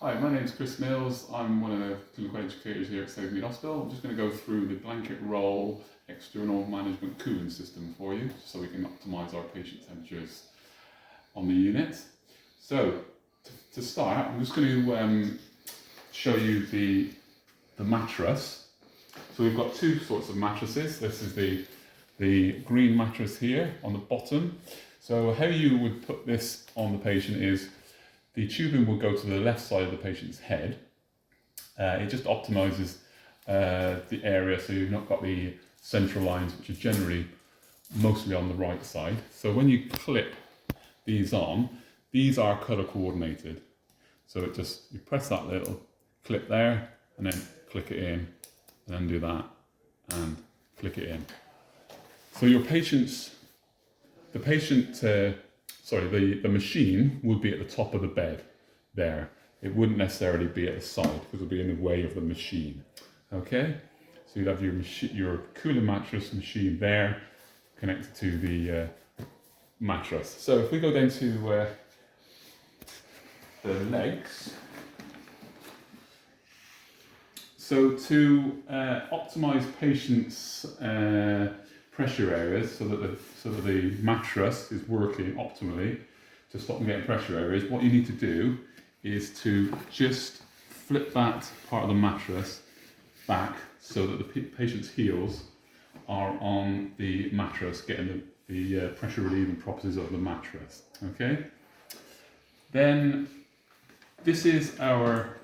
Hi, my name is Chris Mills. I'm one of the clinical educators here at Savemead Hospital. I'm just going to go through the blanket roll external management cooling system for you so we can optimise our patient temperatures on the unit. So, to start, I'm just going to show you the mattress. So we've got two sorts of mattresses. This is the green mattress here on the bottom. So how you would put this on the patient is the tubing will go to the left side of the patient's head. It just optimises the area so you've not got the central lines, which are generally mostly on the right side. So when you clip these on, these are colour coordinated. So you press that little clip there and then click it in, and then do that and click it in. So the machine would be at the top of the bed there. It wouldn't necessarily be at the side because it would be in the way of the machine. Okay, so you'd have your cooling mattress machine there connected to the mattress. So if we go down to the legs, so to optimize patients' pressure areas so that the mattress is working optimally to stop them getting pressure areas, what you need to do is to just flip that part of the mattress back so that the patient's heels are on the mattress, getting the pressure relieving properties of the mattress. Okay. Then this is our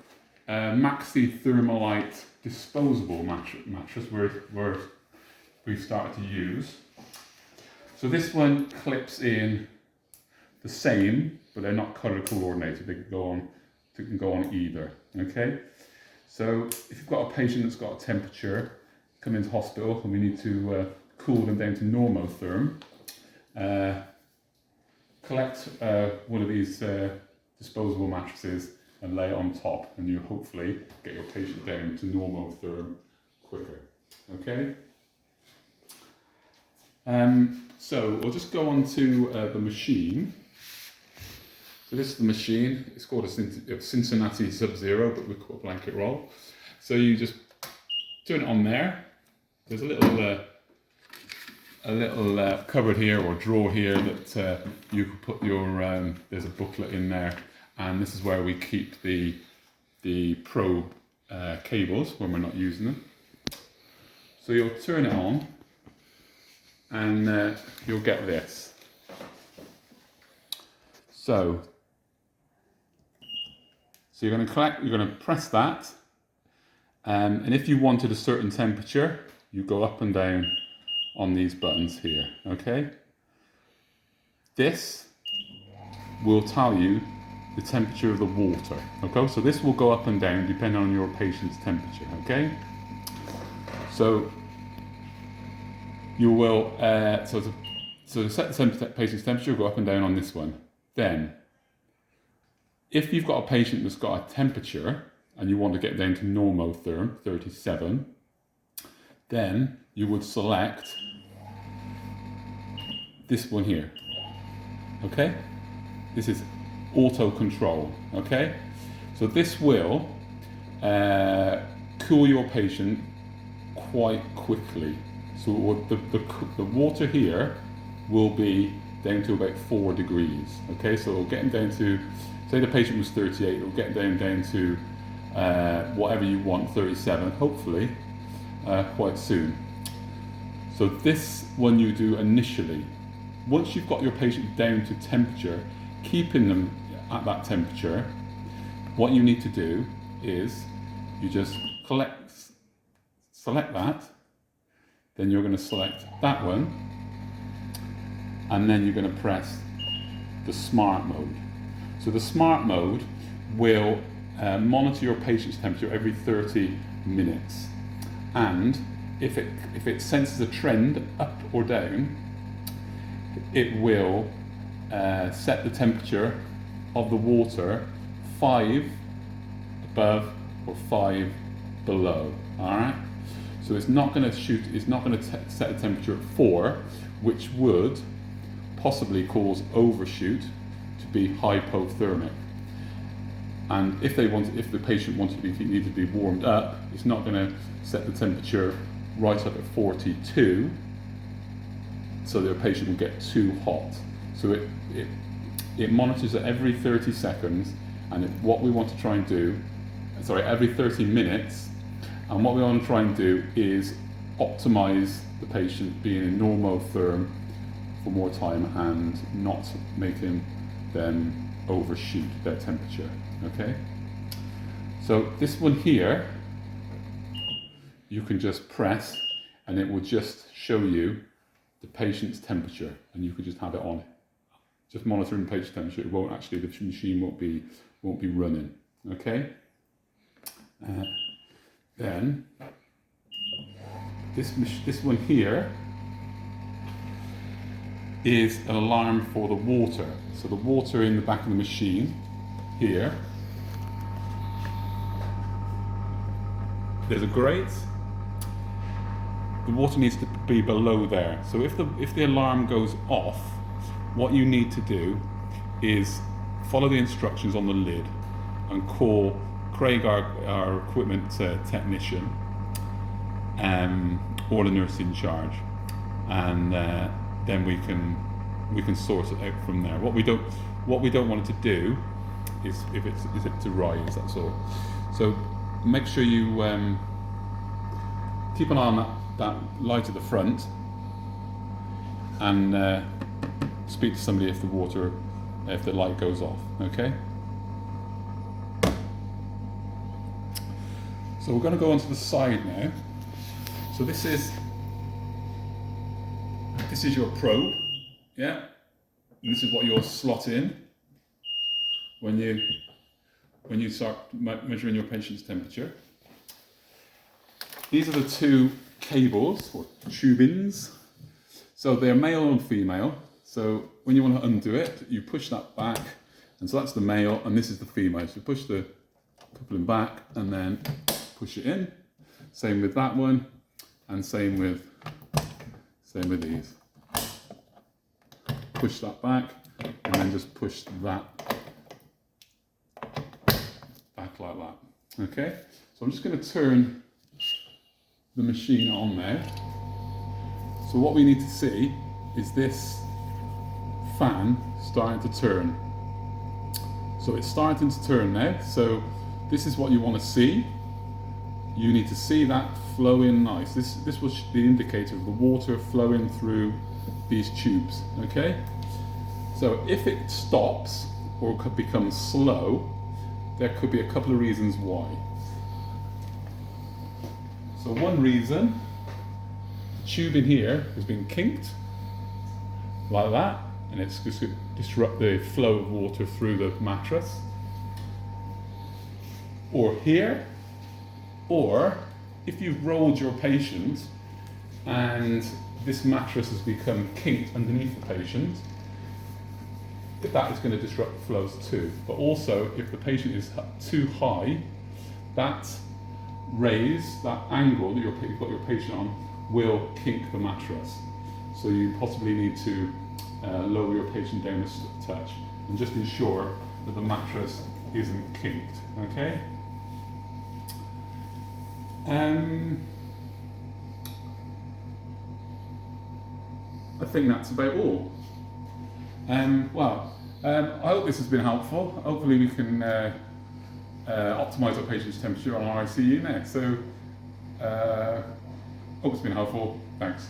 Maxi Thermalite disposable mattress we've started to use. So this one clips in the same, but they're not colour coordinated. They can go on either. Okay. So if you've got a patient that's got a temperature, come into hospital and we need to cool them down to normotherm, collect one of these disposable mattresses and lay it on top, and you hopefully get your patient down to normotherm quicker. Okay. So we'll just go on to the machine. So this is the machine. It's called a Cincinnati Sub-Zero, but we call it a blanket roll. So you just turn it on there. There's a little cupboard here or drawer here that you can put your. There's a booklet in there, and this is where we keep the probe cables when we're not using them. So you'll turn it on, and you'll get this. So you're going to press that, and if you wanted a certain temperature, you go up and down on these buttons here. Okay. This will tell you the temperature of the water. Okay, so this will go up and down depending on your patient's temperature. Okay. So you will to set the patient's temperature, go up and down on this one. Then, if you've got a patient that's got a temperature and you want to get down to normotherm, 37, then you would select this one here. Okay, this is auto control. Okay, so this will cool your patient quite quickly. So the water here will be down to about 4 degrees. Okay, so it'll get down to, say the patient was 38, it'll get down to whatever you want, 37, hopefully, quite soon. So this one you do initially. Once you've got your patient down to temperature, keeping them at that temperature, what you need to do is you just select that, then you're going to select that one, and then you're going to press the smart mode. So the smart mode will monitor your patient's temperature every 30 minutes, and if it senses a trend up or down, it will set the temperature of the water 5 above or 5 below. All right. So it's not going to set a temperature at 4, which would possibly cause overshoot to be hypothermic. And if the patient needed to be warmed up, it's not going to set the temperature right up at 42, so the patient will get too hot. So it monitors at every 30 seconds, and what we want to try and do, every 30 minutes, and what we want to try and do is optimize the patient being in normotherm for more time and not making them overshoot their temperature. Okay, so this one here, you can just press and it will just show you the patient's temperature, and you can just have it on, just monitoring the patient's temperature. It won't actually, the machine won't be running. Okay, then this one here is an alarm for the water. So the water in the back of the machine here, there's a grate. The water needs to be below there. So if the alarm goes off, what you need to do is follow the instructions on the lid and call Craig, our equipment technician, or the nurse in charge, and then we can sort it out from there. What we don't want it to do is it to rise. That's all. So make sure you keep an eye on that light at the front, and speak to somebody if the light goes off. Okay. So we're going to go onto the side now. So this is your probe, yeah, and this is what you'll slot in when you start measuring your patient's temperature. These are the two cables or tubings. So they're male and female. So when you want to undo it, you push that back, and so that's the male, and this is the female. So push the coupling back and then push it in. Same with that one, and same with these. Push that back, and then just push that back like that. Okay, so I'm just going to turn the machine on now. So what we need to see is this fan starting to turn. So it's starting to turn now. So this is what you want to see. You need to see that flowing nice. This was the indicator of the water flowing through these tubes. Okay, so if it stops or becomes slow, there could be a couple of reasons why. So one reason, the tube in here has been kinked like that, and it's just going to disrupt the flow of water through the mattress. Or here, or if you've rolled your patient and this mattress has become kinked underneath the patient, that is going to disrupt the flows too. But also, if the patient is too high, that raise, that angle that you've got your patient on, will kink the mattress. So you possibly need to lower your patient down a touch and just ensure that the mattress isn't kinked. Okay. I think that's about all. I hope this has been helpful. Hopefully we can optimise our patient's temperature on our ICU now. So, hope it's been helpful. Thanks.